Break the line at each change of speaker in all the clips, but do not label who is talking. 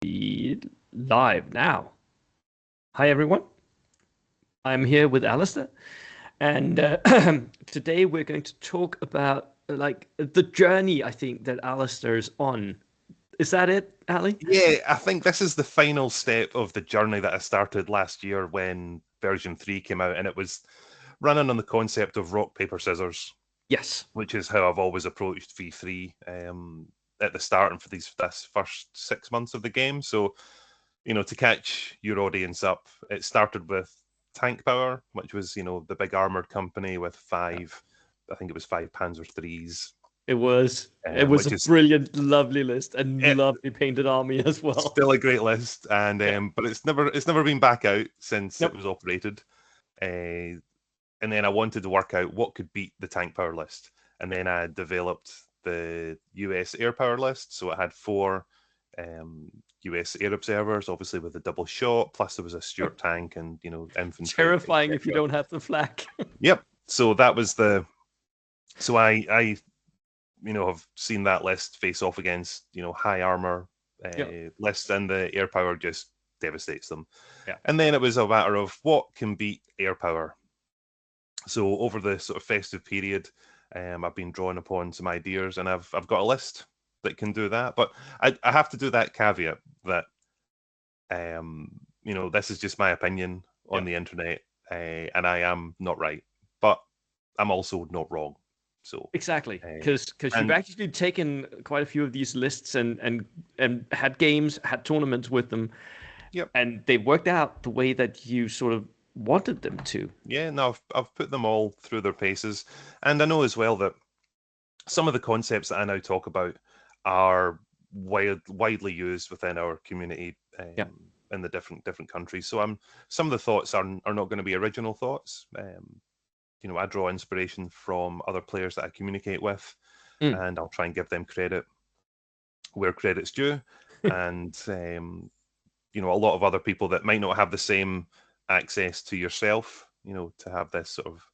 be live now. Hi, everyone. I'm here with Alistair, and today we're going to talk about like the journey I think that Alistair is on. Is that it, Ali?
Yeah, I think this is the final step of the journey that I started last year when version 3 came out, and it was running on the concept of rock, paper, scissors,
Yes.
which is how I've always approached V3 at the start and for this first 6 months of the game. So, to catch your audience up, it started with Tank Power, which was, the big armored company with I think it was five Panzer threes,
It was. It was
which
a
is
brilliant, lovely list and
it,
lovely painted army as well.
still a great list. And
Yeah.
but it's never been back out since it
Nope.
was operated. Uh, and then I wanted to work out what could beat the Tank Power list, and then I developed the US Air Power list. So it had four US air observers, obviously with a double shot. Plus there was a Stuart tank and infantry,
Terrifying if you
etc.
don't have the flag.
Yep. So that was the. So I have seen that list face off against high armor
Yeah.
lists, and the air power just devastates them.
Yeah.
And then it was a matter of what can beat air power. So over the sort of festive period, I've been drawing upon some ideas, and I've got a list that can do that. But I have to do that caveat that this is just my opinion
Yeah.
on the internet, and I am not right, but I'm also not wrong. So
Exactly,
uh,
because you've
and
actually taken quite a few of these lists and had games, had tournaments with them,
yep.
and they worked out the way that you sort of wanted them to.
Yeah, no, I've put them all through their paces, and I know as well that some of the concepts that I now talk about are widely used within our community
Yeah.
in the different countries. So some of the thoughts are not going to be original thoughts. I draw inspiration from other players that I communicate with,
Mm.
and I'll try and give them credit where credit's due, and a lot of other people that might not have the same access to yourself, to have this sort of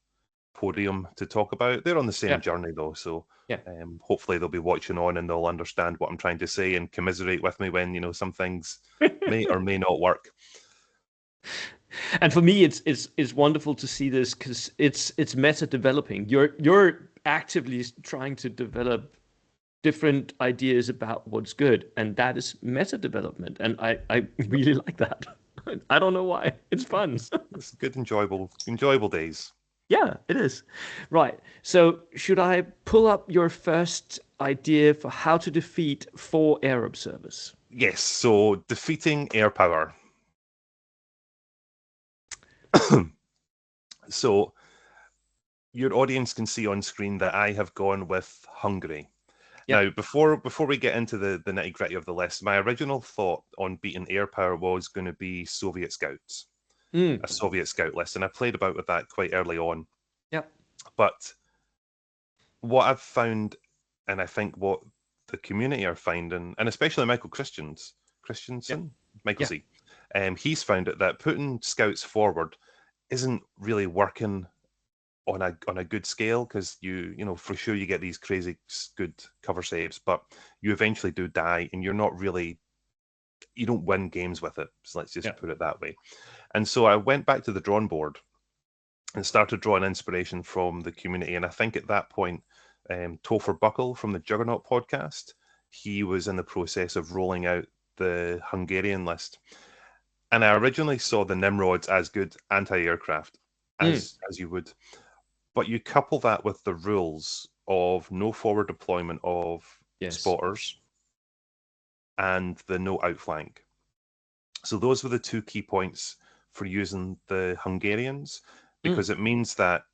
podium to talk about. They're on the same
Yeah.
journey though, so
Yeah.
hopefully they'll be watching on and they'll understand what I'm trying to say and commiserate with me when some things may or may not work.
And for me, it's wonderful to see this because it's meta developing. You're actively trying to develop different ideas about what's good, and that is meta development, and I really like that. I don't know why. It's fun.
It's good, enjoyable days.
Yeah, it is. Right. So, should I pull up your first idea for how to defeat 4 air observers?
Yes, so defeating air power. So your audience can see on screen that I have gone with Hungary.
Yeah.
Now, before we get into the nitty gritty of the list, my original thought on beating air power was going to be Soviet scouts,
Mm.
a Soviet scout list, and I played about with that quite early on.
Yeah.
But what I've found, and I think what the community are finding, and especially
Yeah.
Christensen, Michael
Yeah.
Z, he's found it that putting scouts forward isn't really working on a good scale, because for sure you get these crazy good cover saves, but you eventually do die, and you don't win games with it. So let's just
Yeah.
put it that way. And so I went back to the drawing board and started drawing inspiration from the community. And I think at that point, Topher Buckle from the Juggernaut podcast, he was in the process of rolling out the Hungarian list. And I originally saw the Nimrods as good anti-aircraft,
Mm.
as you would. But you couple that with the rules of no forward deployment of
Yes.
spotters and the no outflank. So those were the two key points for using the Hungarians,
Mm.
because it means that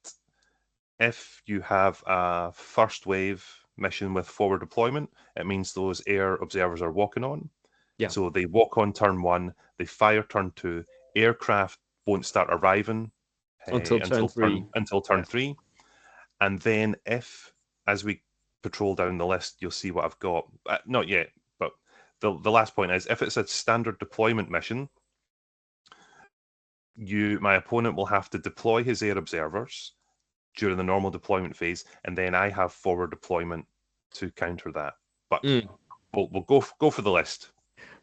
if you have a first wave mission with forward deployment, it means those air observers are walking on.
Yeah.
So they walk on turn one, they fire turn two. Aircraft won't start arriving
Until turn
until turn
3.
until
Yeah.
turn three. And then if, as we patrol down the list, you'll see what I've got. Not yet, but the last point is, if it's a standard deployment mission, my opponent will have to deploy his air observers during the normal deployment phase, and then I have forward deployment to counter that. But
Mm.
we'll go for the list.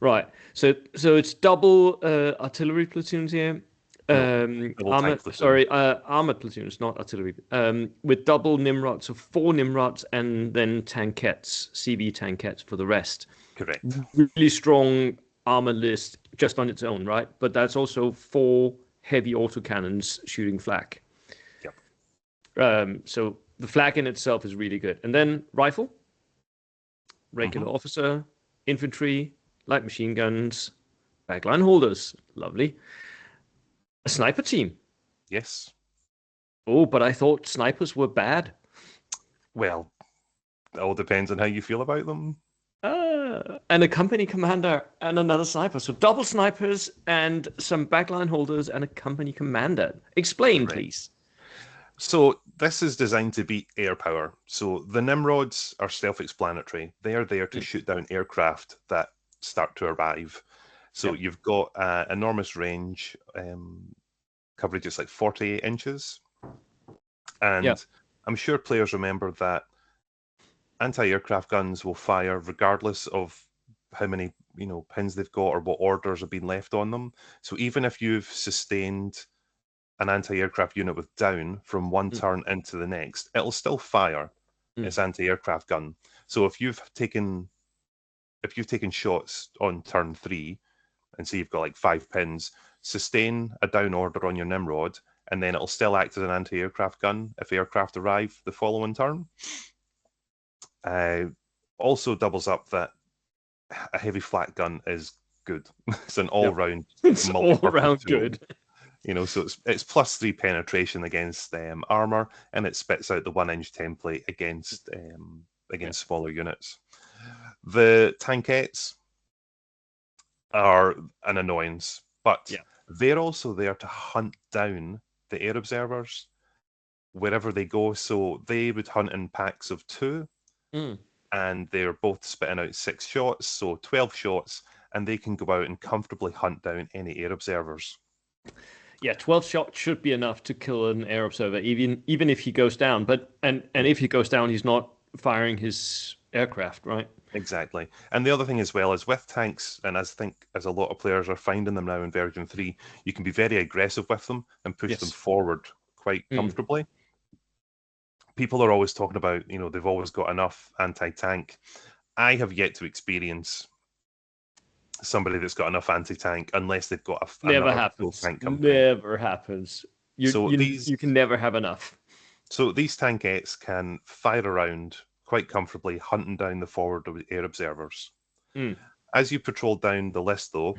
Right. So it's double artillery platoons here.
No, double tank platoon.
Armored platoons, not artillery. With double Nimrods, so 4 Nimrods, and then tankettes, CB tankettes for the rest.
Correct.
Really strong armor list just on its own, right? But that's also 4 heavy autocannons shooting flak.
Yep.
So the flak in itself is really good. And then rifle, regular
Mhm.
officer, infantry, light machine guns, backline holders, lovely. A sniper team.
Yes.
Oh, but I thought snipers were bad.
Well, it all depends on how you feel about them.
And a company commander and another sniper. So double snipers and some backline holders and a company commander. Explain,
Correct.
please.
So this is designed to beat air power. So the Nimrods are self-explanatory. They are there to shoot down aircraft that start to arrive. So
Yep.
you've got enormous range. Coverage is like 48 inches. And
Yep.
I'm sure players remember that anti-aircraft guns will fire regardless of how many pins they've got or what orders have been left on them. So even if you've sustained an anti-aircraft unit with down from one turn into the next, it'll still fire its anti-aircraft gun. So if you've taken shots on turn 3 and say you've got like 5 pins, sustain a down order on your Nimrod, and then it'll still act as an anti-aircraft gun if aircraft arrive the following turn. Also doubles up that a heavy flat gun is good. It's an all-round
It's all
multi-purpose
around
tool.
good.
So it's +3 penetration against armor, and it spits out the 1-inch template against smaller units. The tankettes are an annoyance, but they're also there to hunt down the air observers wherever they go. So they would hunt in packs of 2, and they're both spitting out 6 shots, so 12 shots, and they can go out and comfortably hunt down any air observers.
Yeah, 12 shots should be enough to kill an air observer, even if he goes down. But and if he goes down, he's not firing his aircraft, right?
Exactly. And the other thing as well is with tanks, and as I think as a lot of players are finding them now in version 3, you can be very aggressive with them and push them forward quite comfortably. People are always talking about, they've always got enough anti-tank. I have yet to experience somebody that's got enough anti-tank unless they've got
Never
another full
happens.
tank company.
Never happens. You can never have enough.
So these tankettes can fire around quite comfortably, hunting down the forward air observers. As you patrol down the list, though,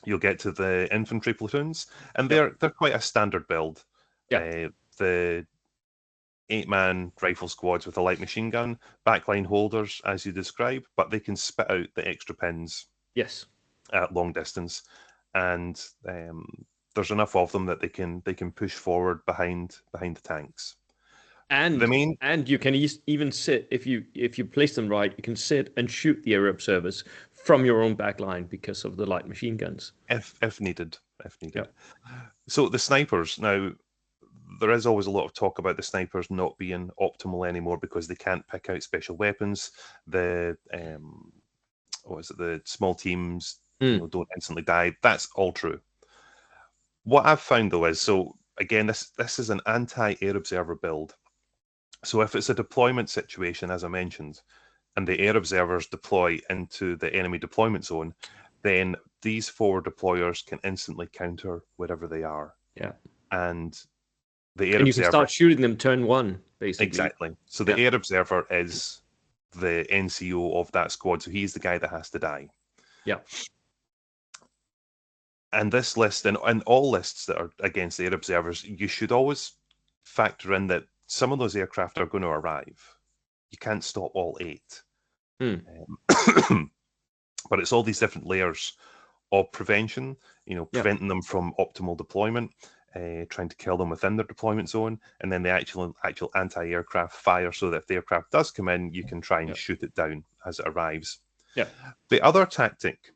you'll get to the infantry platoons, and they're quite a standard build. The 8-man rifle squads with a light machine gun, backline holders, as you describe, but they can spit out the extra pins.
Yes.
At long distance, and there's enough of them that they can push forward behind the tanks.
And you can even sit if you place them right. You can sit and shoot the air observers from your own back line because of the light machine guns.
If needed. So the snipers now. There is always a lot of talk about the snipers not being optimal anymore because they can't pick out special weapons. The the small teams don't instantly die. That's all true. What I've found though is, so again, this is an anti-air observer build. So if it's a deployment situation, as I mentioned, and the air observers deploy into the enemy deployment zone, then these forward deployers can instantly counter wherever they are.
Yeah.
And the air
and you
observer,
can start shooting them turn 1, basically.
Exactly. So the air observer is the NCO of that squad, so he's the guy that has to die.
Yeah.
And this list, and all lists that are against air observers, you should always factor in that some of those aircraft are going to arrive. You can't stop all 8. But it's all these different layers of prevention, preventing them from optimal deployment, trying to kill them within their deployment zone, and then the actual anti-aircraft fire so that if the aircraft does come in, you can try and shoot it down as it arrives.
Yeah.
The other tactic,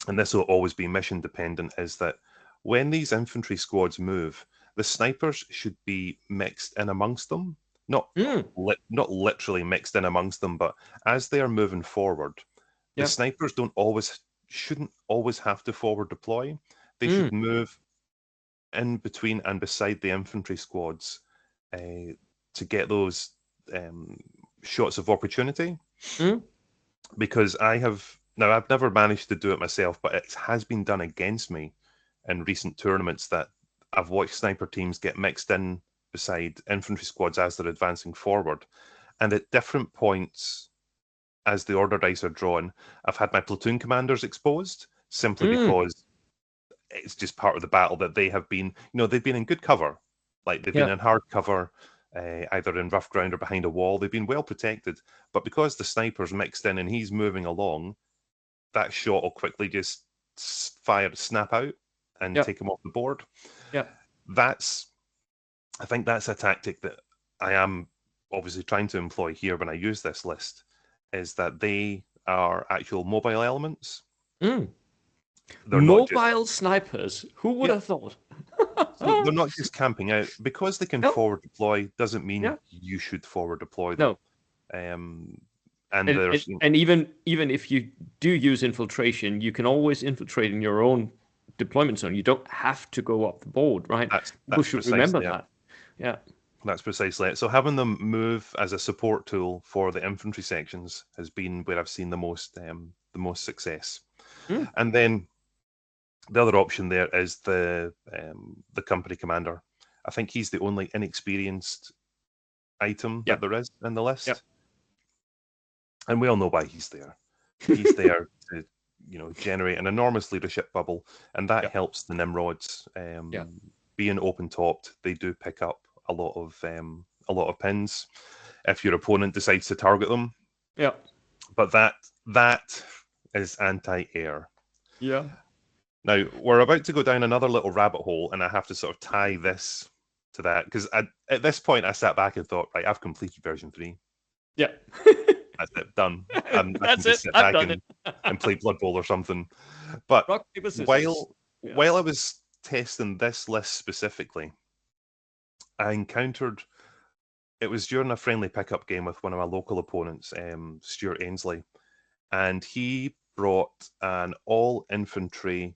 and this will always be mission dependent, is that when these infantry squads move, the snipers should be mixed in amongst them. Not literally mixed in amongst them, but as they are moving forward, The
Yeah.
snipers shouldn't always have to forward deploy. They
Mm.
should move in between and beside the infantry squads to get those shots of opportunity.
Mm.
Because I've never managed to do it myself, but it has been done against me in recent tournaments that I've watched sniper teams get mixed in beside infantry squads as they're advancing forward. And at different points, as the order dice are drawn, I've had my platoon commanders exposed simply
Mm.
because it's just part of the battle that they've been in good cover. Like they've been
Yeah.
in hard cover, either in rough ground or behind a wall. They've been well protected. But because the sniper's mixed in and he's moving along, that shot will quickly just snap out and
Yeah.
take him off the board.
Yeah.
I think that's a tactic that I am obviously trying to employ here when I use this list, is that they are actual mobile elements.
Mm.
They're not just
Mobile snipers. Who would
yeah.
have thought?
So they're not just camping out. Because they can
No.
forward deploy doesn't
Yeah.
mean you should forward deploy them.
No.
And
And, and
there's
and even if you do use infiltration, you can always infiltrate in your own deployment zone. You don't have to go up the board, right? People
that's
should remember
precisely it.
that. Yeah.
That's precisely it. So having them move as a support tool for the infantry sections has been where I've seen the most success.
Mm.
And then the other option there is the company commander. I think he's the only inexperienced item
Yeah.
that there is in the list.
Yeah.
And we all know why he's there. He's there to, generate an enormous leadership bubble, and that
Yeah.
helps the Nimrods.
Yeah.
Being open topped, they do pick up a lot of pins if your opponent decides to target them.
Yeah.
But that is anti-air.
Yeah.
Now we're about to go down another little rabbit hole, and I have to sort of tie this to that because at this point I sat back and thought, right, I've completed version 3.
Yeah.
That's it, done. I can
That's
just
it.
sit
I've
back
done it.
and play Blood Bowl or something. But
Rock, paper, scissors.
while I was testing this list specifically, I encountered, it was during a friendly pickup game with one of my local opponents, Stuart Ainsley, and he brought an all-infantry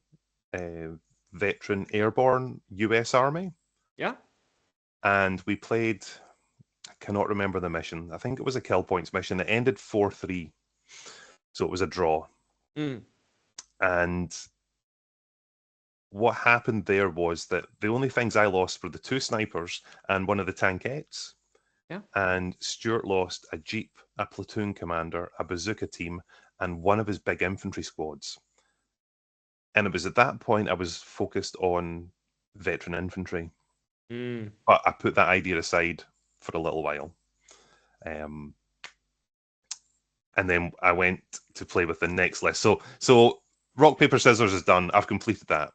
veteran airborne US Army.
Yeah.
And we played, I cannot remember the mission. I think it was a kill points mission. It ended 4-3. So it was a draw.
Mm.
And what happened there was that the only things I lost were the 2 snipers and one of the tankettes.
Yeah.
And Stuart lost a jeep, a platoon commander, a bazooka team, and one of his big infantry squads. And it was at that point I was focused on veteran infantry.
Mm.
But I put that idea aside for a little while. And then I went to play with the next list. So rock, paper, scissors is done. I've completed that.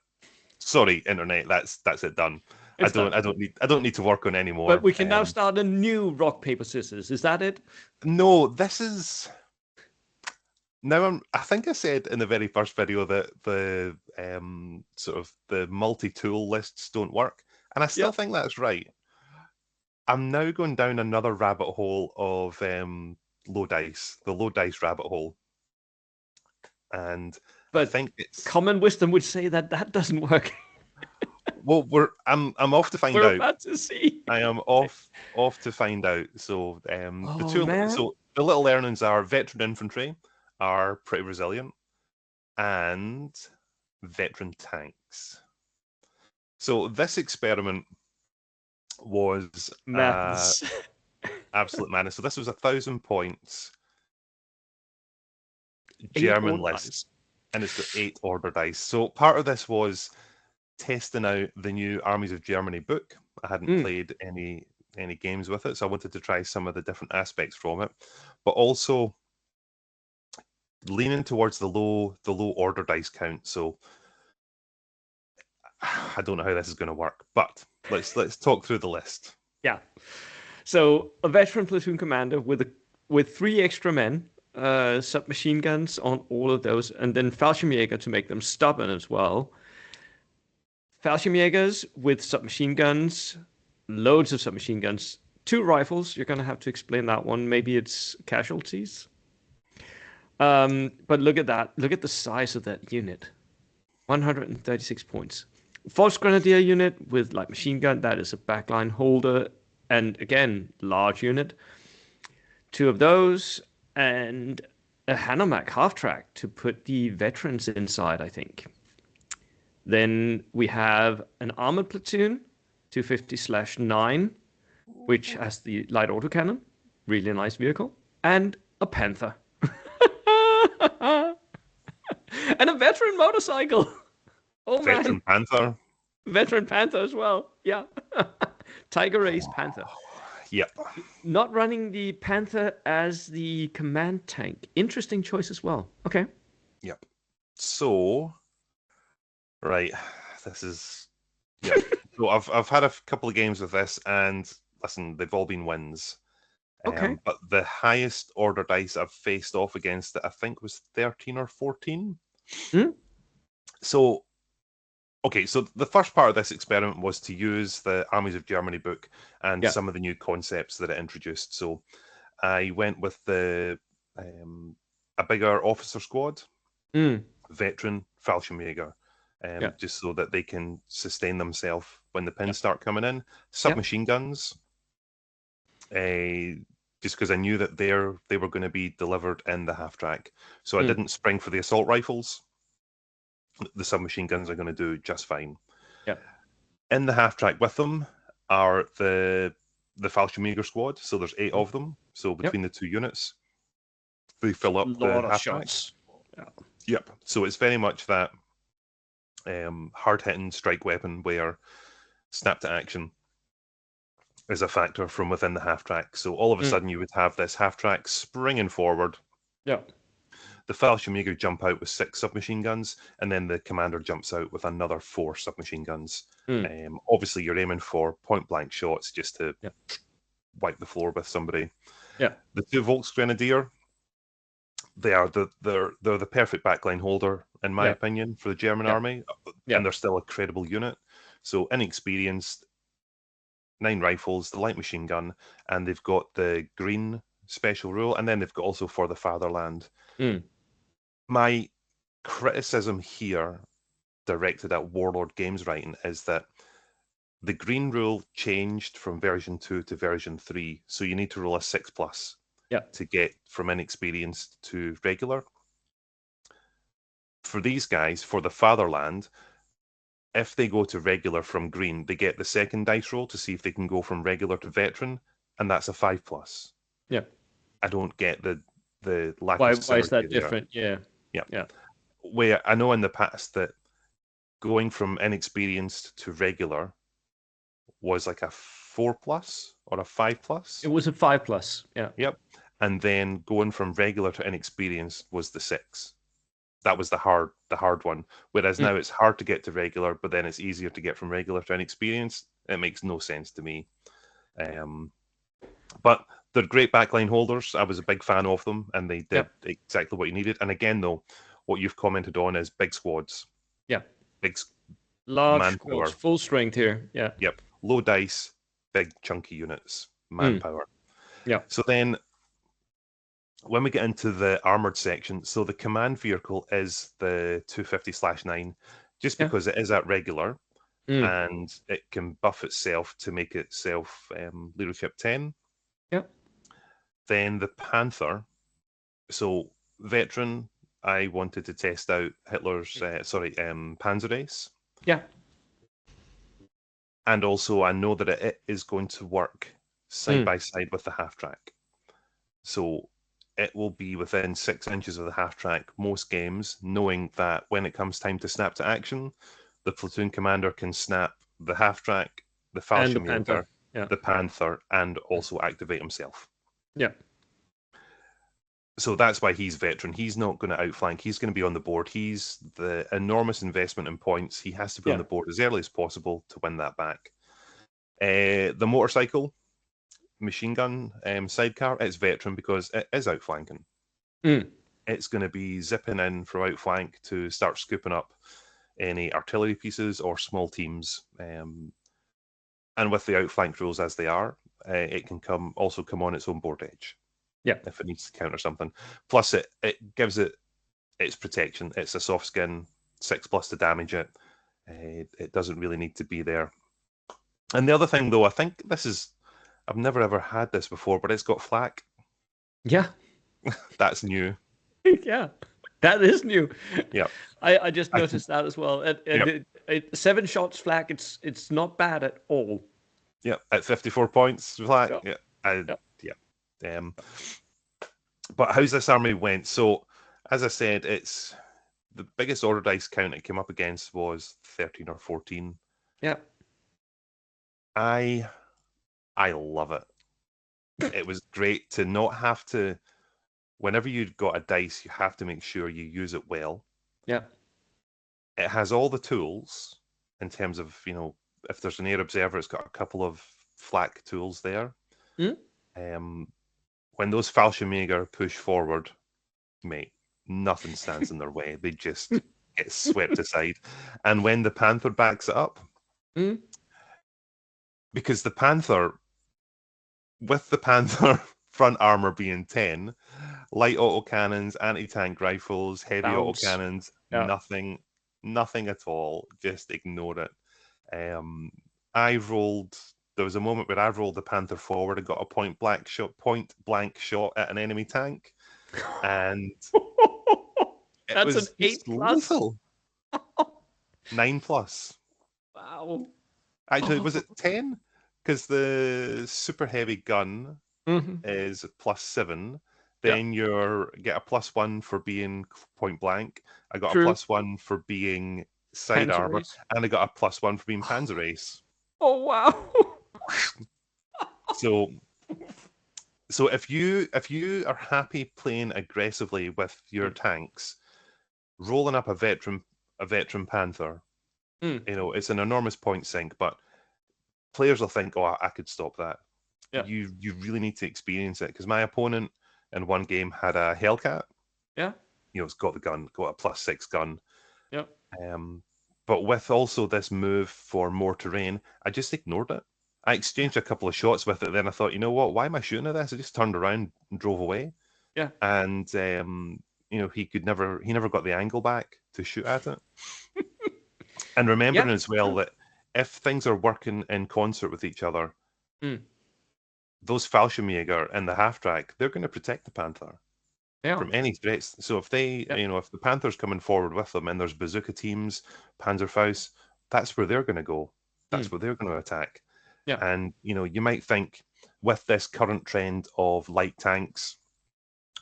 Sorry, internet, that's it done.
It's done.
I don't need to work on any more.
But we can now start a new rock, paper, scissors. Is that it?
No, this is now. I think I said in the very first video that the sort of the multi-tool lists don't work, and I still think that's right. I'm now going down another rabbit hole of low dice, the low dice rabbit hole, and
but
I think it's
common wisdom would say that doesn't work.
Well, I'm off to find
We're
out.
about to see.
I am off to find out. So so the little learnings are veteran infantry are pretty resilient, and veteran tanks. So this experiment was
madness.
Absolute madness. So this was 1,000 points German list, and it's got 8 order dice. So part of this was testing out the new Armies of Germany book. I hadn't played any games with it, so I wanted to try some of the different aspects from it, but also leaning towards the low order dice count. So I don't know how this is going to work, but let's talk through the list.
Yeah. So a veteran platoon commander with 3 extra men, submachine guns on all of those, and then Fallschirmjäger to make them stubborn as well. Fallschirmjägers with submachine guns, loads of submachine guns, 2 rifles. You're going to have to explain that one. Maybe it's casualties. But look at that. Look at the size of that unit. 136 points. Force Grenadier unit with light machine gun. That is a backline holder. And again, large unit. Two of those. And a Hanomag half track to put the veterans inside, I think. Then we have an armored platoon, 250/9, which has the light autocannon. Really nice vehicle. And a Panther. And a veteran motorcycle. Oh man,
Veteran Panther.
veteran Panther as well. Yeah. Tiger Race Panther.
Yep.
Not running the Panther as the command tank. Interesting choice as well. Okay.
Yep. So, right, this is yep. So I've had a couple of games with this, and listen, they've all been wins.
Okay.
But the highest order dice I've faced off against it, I think, was 13 or 14.
Hmm?
So, okay, so the first part of this experiment was to use the Armies of Germany book and
Yeah.
some of the new concepts that it introduced. So I went with a bigger officer squad,
Mm.
veteran Fallschirmjäger,
Yeah.
just so that they can sustain themselves when the
Yeah.
pins start coming in. Submachine guns, just because I knew that they were going to be delivered in the half track. So I
Mm.
didn't spring for the assault rifles. The submachine guns are going to do just fine.
Yeah.
In the half track with them are the Fallschirmjäger squad. So there's 8 of them. So between the two units, they fill up the
Lot of
half track.
shots. Yeah.
Yep. So it's very much that hard hitting strike weapon where snap to action is a factor from within the half track. So all of a sudden you would have this half track springing forward.
Yeah.
The Fallschirmjäger jump out with 6 submachine guns, and then the commander jumps out with another 4 submachine guns. Obviously, you're aiming for point-blank shots just to wipe the floor with somebody.
Yeah.
The 2 Volksgrenadier, they're the perfect backline holder, in my opinion, for the German army, and they're still a credible unit. So inexperienced, 9 rifles, the light machine gun, and they've got the green special rule, and then they've got also for the fatherland. My criticism here, directed at Warlord Games writing, is that the green rule changed from version 2 to version 3, so you need to roll a 6+ to get from inexperienced to regular. For these guys, for the fatherland, if they go to regular from green, they get the second dice roll to see if they can go from regular to veteran, and that's a 5+.
Yeah.
I don't get the lack
Why
of synergy
is that
there.
different? Yeah.
Yeah. Where I know in the past that going from inexperienced to regular was like a 4+ or a 5+.
It was a 5+. Yeah.
Yep. And then going from regular to inexperienced was the 6. That was the hard one. Whereas now it's hard to get to regular, but then it's easier to get from regular to inexperienced. It makes no sense to me. But they're great backline holders. I was a big fan of them, and they did exactly what you needed. And again, though, what you've commented on is big squads.
Yeah.
Big
large
manpower.
squads, full strength here. Yeah.
Yep. Low dice, big chunky units, manpower.
Yeah.
So then when we get into the armored section, so the command vehicle is the 250/9, just because it is at regular and it can buff itself to make itself leadership 10.
Yeah.
Then the Panther, so veteran, I wanted to test out Hitler's, Panzer Ace.
Yeah.
And also I know that it is going to work side by side with the half track. So it will be within 6 inches of the half track most games, knowing that when it comes time to snap to action, the platoon commander can snap the half track, the Fallschirmjäger, the Panther, and also activate himself.
Yeah.
So that's why he's veteran. He's not going to outflank. He's going to be on the board. He's the enormous investment in points. He has to be on the board as early as possible to win that back. The motorcycle, machine gun, sidecar, it's veteran because it is outflanking. It's going to be zipping in from outflank to start scooping up any artillery pieces or small teams. And with the outflank rules as they are, it can come on its own board edge.
Yeah.
if it needs to counter something. Plus, it gives it its protection. It's a soft skin, 6+ to damage it. It doesn't really need to be there. And the other thing, though, I think I've never ever had this before, but it's got flak.
Yeah.
That's new.
Yeah. That is new.
Yeah.
I just
I can,
noticed that as well.
yep.
7 shots flak. It's not bad at all.
Yeah. At 54 points, flak.
Yeah.
Yeah.
Yeah.
Yeah. But how's this army went? So, as I said, it's the biggest order dice count it came up against was 13 or 14.
Yeah.
I love it. It was great to not have to. Whenever you've got a dice, you have to make sure you use it well.
Yeah.
It has all the tools in terms of, if there's an air observer, it's got a couple of flak tools there.
Mm?
When those Fallschirmjäger push forward, mate, nothing stands in their way. They just get swept aside. And when the Panther backs it up,
Mm?
because with the Panther front armor being 10, light autocannons, anti-tank rifles, heavy
Bounce.
autocannons,
Yeah.
nothing at all. Just ignore it. There was a moment where I rolled the Panther forward and got a point blank shot at an enemy tank, and it
That's an
was
8+.
just lethal. 9+.
Wow.
Actually, was it 10? Because the super heavy gun is +7.
Yeah.
Then you get a +1 for being point blank. I got
True.
a +1 for being side
Panzer
armor,
race.
and I got a +1 for being Panzer Ace.
Oh wow.
So if you are happy playing aggressively with your tanks, rolling up a veteran Panther, it's an enormous point sink, but players will think, "Oh, I could stop that."
Yeah.
You really need to experience it, because my opponent in one game had a Hellcat.
Yeah.
It's got the gun, got a +6 gun.
Yeah.
But with also this move for more terrain, I just ignored it. I exchanged a couple of shots with it. Then I thought, you know what? Why am I shooting at this? I just turned around and drove away.
Yeah.
And he never got the angle back to shoot at it. And remembering as well that if things are working in concert with each other, those Fallschirmjäger and the half track, they're going to protect the Panther from any threats. So if if the Panther's coming forward with them and there's bazooka teams, Panzerfaust, that's where they're going to go. That's where they're going to attack.
Yeah.
And you might think with this current trend of light tanks,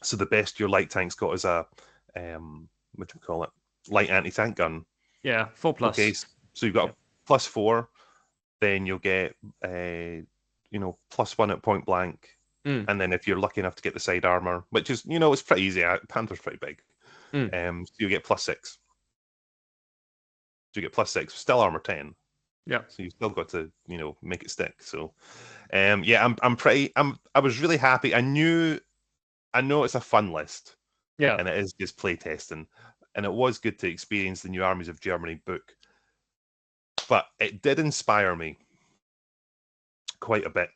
so the best your light tanks got is a what do you call it? Light anti-tank gun.
Yeah, 4+.
Okay, so you've got a +4, then you'll get +1 at point blank. And then if you're lucky enough to get the side armor, which is, it's pretty easy. Panther's pretty big. So you get +6. So you get +6, still armor 10.
Yeah.
So you've still got to, make it stick. So, I was really happy. I know it's a fun list.
Yeah.
And it is just play testing. And it was good to experience the New Armies of Germany book. But it did inspire me quite a bit.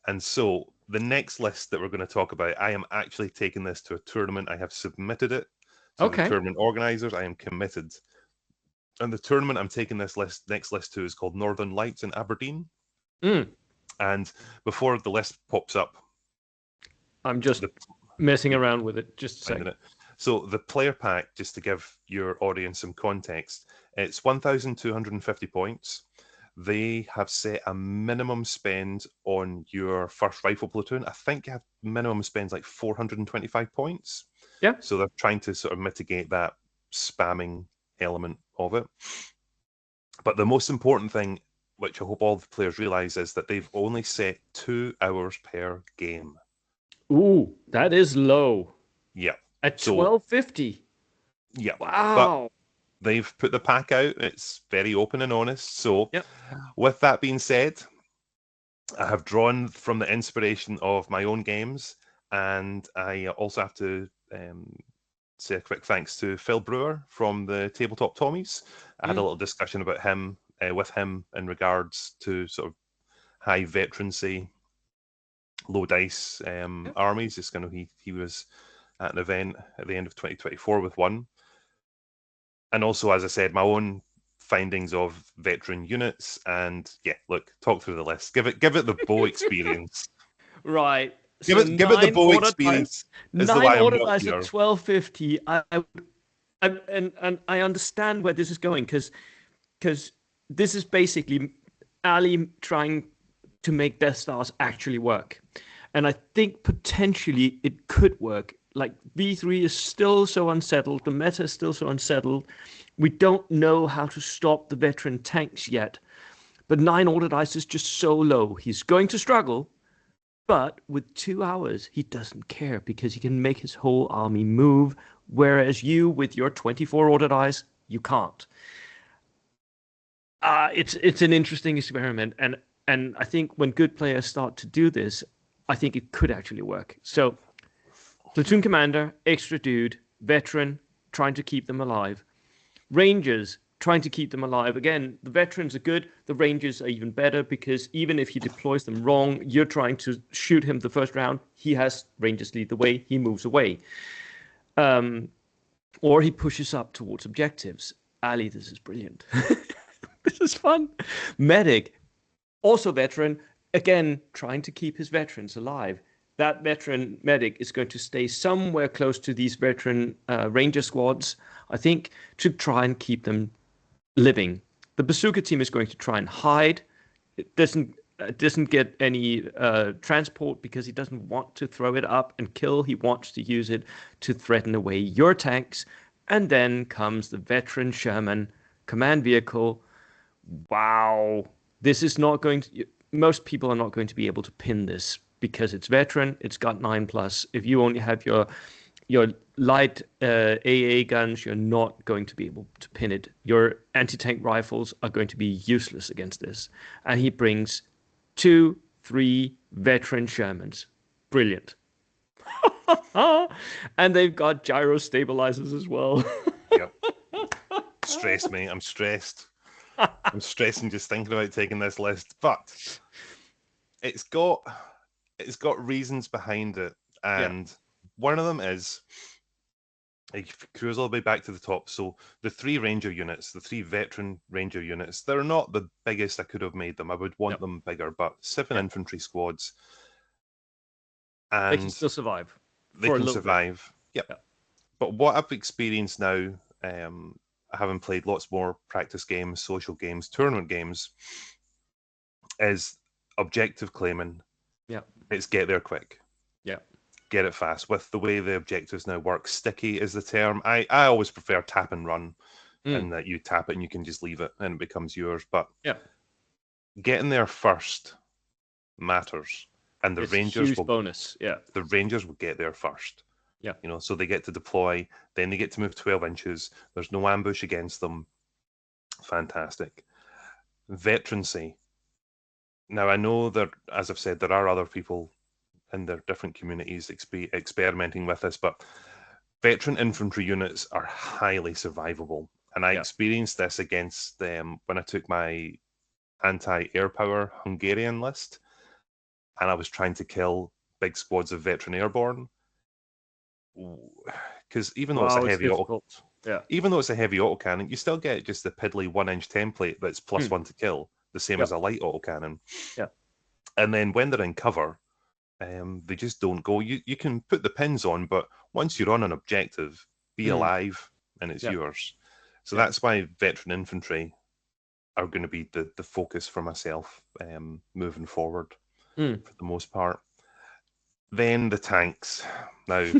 And so the next list that we're going to talk about, I am actually taking this to a tournament. I have submitted it to the tournament organizers. I am committed. And the tournament I'm taking this next list to is called Northern Lights in Aberdeen. And before the list pops up,
I'm just messing around with it just a second.
So the player pack, just to give your audience some context, it's 1,250 points. They have set a minimum spend on your first rifle platoon. I think you have minimum spends like 425 points.
Yeah.
So they're trying to sort of mitigate that spamming element of it. But the most important thing, which I hope all the players realize, is that they've only set 2 hours per game.
Ooh, that is low.
Yeah.
At 1250.
Yeah.
Wow.
But they've put the pack out. It's very open and honest. So with that being said, I have drawn from the inspiration of my own games, and I also have to say a quick thanks to Phil Brewer from the Tabletop Tommies. I had a little discussion about him with him in regards to sort of high veterancy low dice
Yeah.
armies. It's he was at an event at the end of 2024 with one, and also, as I said, my own findings of veteran units. And yeah, look, talk through the list. Give it the bow experience.
Right.
Give
So
it the bow experience. Is the
nine
why I'm
order
not
dice at
here.
1250. And I understand where this is going because this is basically Ali trying to make Death Stars actually work. And I think potentially it could work. Like V3 is still so unsettled, the meta is still so unsettled. We don't know how to stop the veteran tanks yet. But 9 order dice is just so low. He's going to struggle, but with 2 hours, he doesn't care because he can make his whole army move, whereas you, with your 24 order dice, you can't. It's an interesting experiment, and I think when good players start to do this, I think it could actually work. So, platoon commander, extra dude, veteran, trying to keep them alive. Rangers trying to keep them alive. Again, the veterans are good. The Rangers are even better because even if he deploys them wrong, you're trying to shoot him the first round. He has Rangers lead the way. He moves away. Or he pushes up towards objectives. Ali, this is brilliant. This is fun. Medic, also veteran, again, trying to keep his veterans alive. That veteran medic is going to stay somewhere close to these veteran ranger squads, I think, to try and keep them living. The bazooka team is going to try and hide. It doesn't get any transport because he doesn't want to throw it up and kill. He wants to use it to threaten away your tanks. And then comes the veteran Sherman command vehicle. Wow, this is not going to. Most people are not going to be able to pin this because it's veteran. It's got 9+. If you only have your light AA guns, you're not going to be able to pin it. Your anti-tank rifles are going to be useless against this. And he brings 2, 3 veteran Shermans. Brilliant. And they've got gyro stabilizers as well.
Yep. Stressed, mate. I'm stressed. I'm stressing just thinking about taking this list, but it's got reasons behind it,
Yeah.
and one of them is if you cruise all the way back to the top. So the 3 ranger units, the 3 veteran ranger units, they're not the biggest I could have made them. I would want
Yep.
them bigger, but 7
Yep.
infantry squads,
They can
and
still survive
they
for a
can
little bit.
survive. Yep.
Yeah.
But what I've experienced now, having played lots more practice games, social games, tournament games, is objective claiming.
Yeah.
It's get there quick,
Yeah.
get it fast. With the way the objectives now work, sticky is the term. I always prefer tap and run,
Mm.
and that you tap it and you can just leave it and it becomes yours. But
Yeah.
getting there first matters, and
It's a huge bonus. Yeah.
the Rangers will get there first.
Yeah.
You know, so they get to deploy, then they get to move 12 inches. There's no ambush against them. Fantastic. Veterancy. Now, I know that, as I've said, there are other people in their different communities experimenting with this, but veteran infantry units are highly survivable. And I
Yeah.
experienced this against them when I took my anti-air power Hungarian list, and I was trying to kill big squads of veteran airborne. Because even though it's a
Wow, it's
heavy auto,
difficult. Yeah.
even though it's a heavy autocannon, you still get just the piddly 1-inch template that's plus
Hmm.
1 to kill, the same as
Yep.
a light autocannon.
Yeah.
And then when they're in cover, they just don't go. You can put the pins on, but once you're on an objective, be
Mm.
alive and it's
Yeah.
yours. So
Yeah.
that's why veteran infantry are going to be the focus for myself moving forward
Mm.
for the most part. Then the tanks. Now,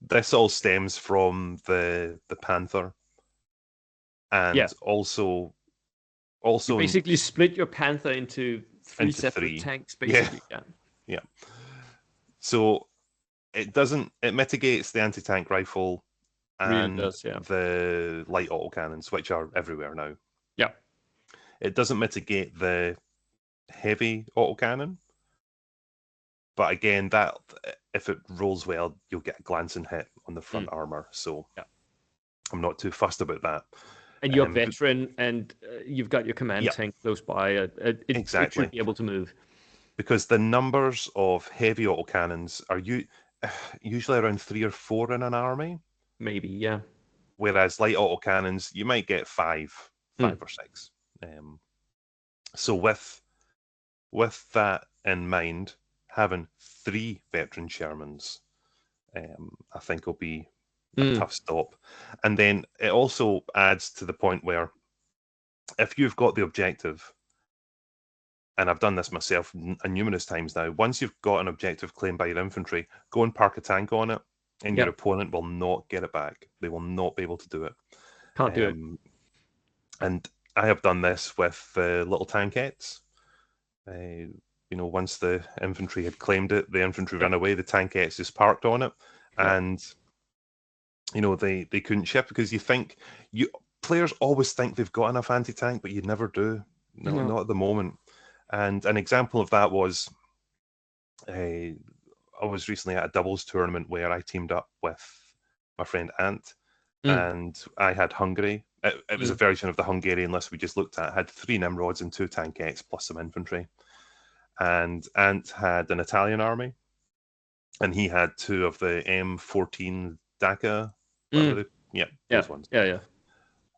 this all stems from the Panther,
Yeah.
and also
You
in,
basically split your Panther into 3
into
separate
3.
tanks,
Yeah,
basically. Yeah.
yeah. So it mitigates the anti-tank rifle
Really
and
does. Yeah.
the light autocannons, which are everywhere now.
Yeah.
It doesn't mitigate the heavy autocannon, but again, that if it rolls well, you'll get a glancing hit on the front
Mm.
armor. So
Yeah.
I'm not too fussed about that.
And you're
But
veteran, and you've got your command
yeah,
tank close by. It should
exactly.
be able to move.
because the numbers of heavy autocannons are usually around 3 or 4 in an army,
Maybe, yeah.
whereas light autocannons you might get five
Mm.
or six. So with that in mind, having 3 veteran Shermans, I think will be a
Mm.
tough stop. And then it also adds to the point where if you've got the objective, and I've done this myself numerous times now, once you've got an objective claimed by your infantry, go and park a tank on it, and your
Yeah.
opponent will not get it back. They will not be able to do it.
Can't do it.
Um, and I have done this with little tankettes. Once the infantry had claimed it, the infantry
Yeah.
ran away, the tankettes just parked on it,
Yeah.
and they couldn't ship because players always think they've got enough anti-tank, but you never do. No,
No.
not at the moment. And an example of that was I was recently at a doubles tournament where I teamed up with my friend Ant,
Mm.
and I had Hungary. It was a
Mm.
version of the Hungarian list we just looked at. I had 3 Nimrods and 2 tankettes plus some infantry. And Ant had an Italian army, and he had 2 of the M14 DACA, whatever
Mm.
yeah,
Yeah.
those ones.
Yeah. Yeah.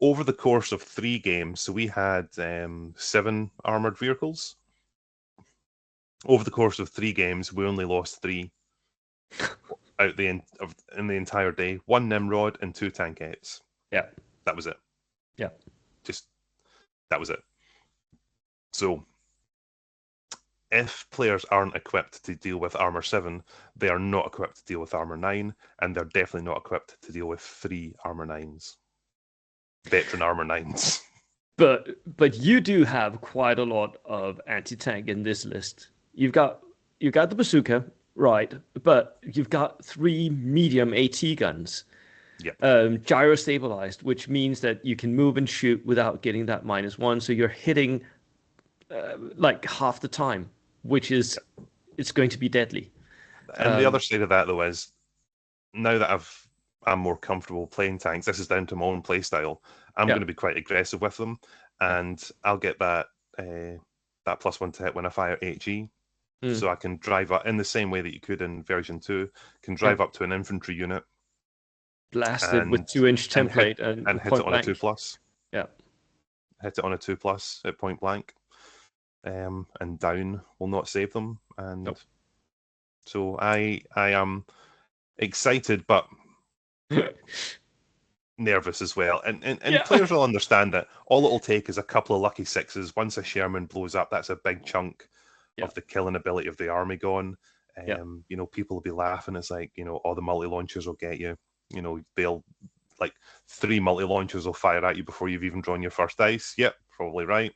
Over the course of 3 games, so we had 7 armored vehicles. Over the course of 3 games, we only lost 3 out in the entire day. 1 Nimrod and 2 tankettes.
Yeah.
That was it.
Yeah.
Just that was it. So if players aren't equipped to deal with armor 7, they are not equipped to deal with armor 9, and they're definitely not equipped to deal with 3 armor 9s. Veteran armor 9s.
But you do have quite a lot of anti-tank in this list. You've got the bazooka, right? But you've got 3 medium AT guns,
Yep.
gyro stabilized, which means that you can move and shoot without getting that -1. So you're hitting like half the time, which is
Yep.
it's going to be deadly.
And the other
Um,
side of that though is now that I'm more comfortable playing tanks, this is down to my own play style. I'm
yeah,
going to be quite aggressive with them,
yeah.
and I'll get that +1 to hit when I fire HE.
Mm,
So I can drive up in the same way that you could in version 2, can
yeah.
drive up to an infantry unit
Blasted with
and
2-inch
and hit
template and
and
with
hit it
point
on a 2
blank.
plus.
Yeah.
Hit it on a 2 plus at point blank. And down will not save them. And
Nope.
so I am excited but nervous as well. And
Yeah.
players will understand that all it'll take is a couple of lucky 6s. Once a Sherman blows up, that's a big chunk
Yeah.
of the killing ability of the army gone.
Yeah.
People will be laughing. It's like, all the multi launchers will get you. They'll like 3 multi launchers will fire at you before you've even drawn your first dice. Yep, probably right.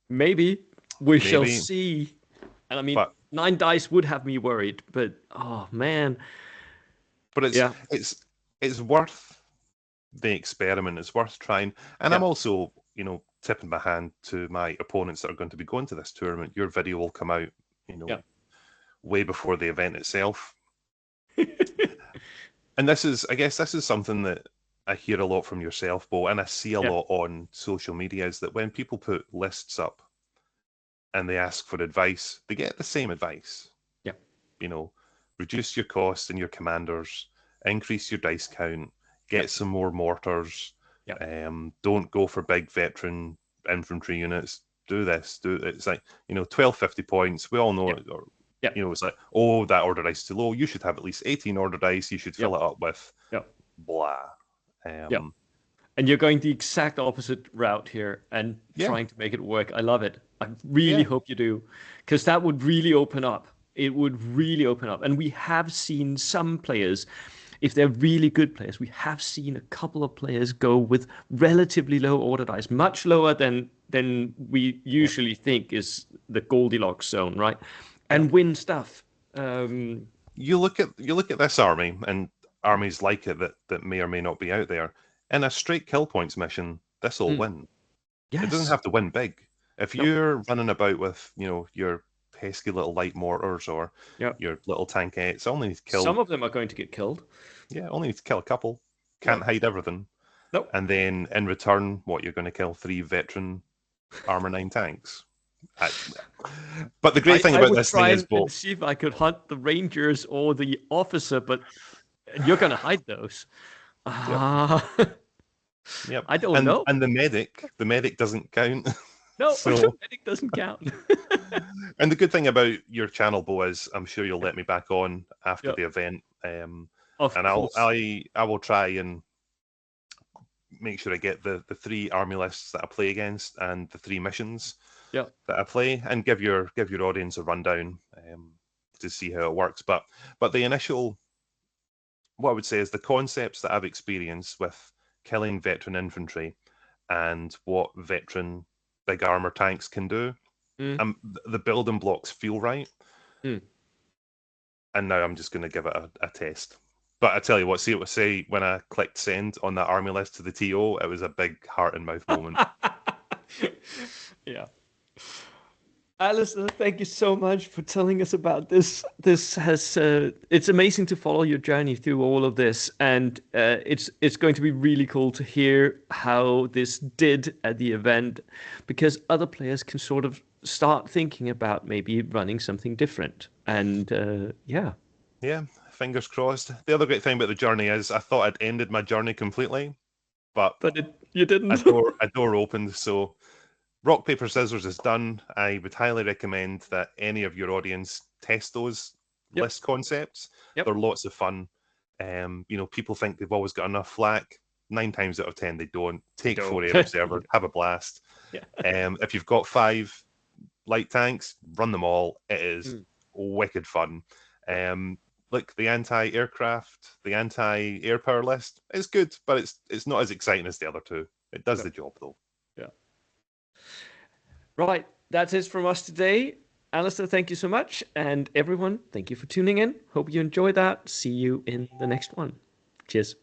Maybe we shall
Maybe,
see. And I mean,
but
9 dice would have me worried, but oh man.
but it's
Yeah.
it's it's worth the experiment. It's worth trying. And
Yeah.
I'm also, tipping my hand to my opponents that are going to be going to this tournament. Your video will come out,
Yeah.
way before the event itself. And I guess this is something that I hear a lot from yourself, Bo, and I see a
Yeah.
lot on social media, is that when people put lists up and they ask for advice, they get the same advice.
Yeah.
You know, reduce your costs and your commanders, increase your dice count,
Yeah.
get some more mortars.
Yeah.
Don't go for big veteran infantry units. Do this. It's like 12, 50 points. We all know
Yeah.
it. Or,
Yeah.
it's like, oh, that order dice is too low. You should have at least 18 order dice. You should
Yeah.
fill it up with
Yeah.
blah.
Yeah. And you're going the exact opposite route here and
Yeah,
trying to make it work. I love it. I really
yeah,
hope you do, because that would really open up. It would really open up. And we have seen some players, if they're really good players, we have seen a couple of players go with relatively low order dice, much lower than we
yeah,
usually think is the Goldilocks zone, right?
yeah.
And win stuff. Um,
You look at this army and armies like it that may or may not be out there. In a straight kill points mission, this will
mm,
win. It doesn't
yes.
have to win big. If
Nope.
you're running about with, your pesky little light mortars or
Yeah.
your little tankettes, only need to
Some
kill,
of them are going to get killed.
only need to kill a couple.
Yeah.
Can't hide everything.
Nope.
And then in return, what you're going to kill 3 veteran armor 9 tanks. But the great thing
I
about
would
this thing
try
is,
and
Bo,
see if I could hunt the rangers or the officer, but you're gonna hide those.
yep,
Ah,
yep,
I don't know.
and the medic doesn't count.
No,
So,
medic doesn't count.
and the good thing about your channel, Bo, is I'm sure you'll let me back on after
Yep,
the event,
of
and
course.
I will try and make sure I get the three army lists that I play against and the three missions
Yep.
that I play, and give your audience a rundown to see how it works. But the initial, what I would say is the concepts that I've experienced with killing veteran infantry and what veteran big armor tanks can do.
Mm,
The building blocks feel right,
mm.
and now I'm just going to give it a test. But I tell you what, see what say when I clicked send on that army list to the TO, it was a big heart and mouth moment.
Yeah. Alistair, thank you so much for telling us about this. This has it's amazing to follow your journey through all of this, and it's going to be really cool to hear how this did at the event, because other players can sort of start thinking about maybe running something different. And yeah,
Yeah, fingers crossed. The other great thing about the journey is I thought I'd ended my journey completely, but
but you didn't.
a door opened. So rock paper scissors is done. I would highly recommend that any of your audience test those
Yep,
list concepts.
yep.
They're lots of fun. People think they've always got enough flack. 9 times out of 10, they don't.
They
Take
don't.
4 air observers, have a blast.
Yeah.
If you've got 5 light tanks, run them all. It is
Mm,
wicked fun.
yep.
Look, the anti-aircraft, the anti-air power list is good, but it's not as exciting as the other two. It does
No.
the job though.
Yeah. Right. That's it from us today. Alistair, thank you so much. And everyone, thank you for tuning in. Hope you enjoyed that. See you in the next one. Cheers.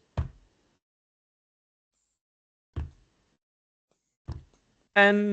And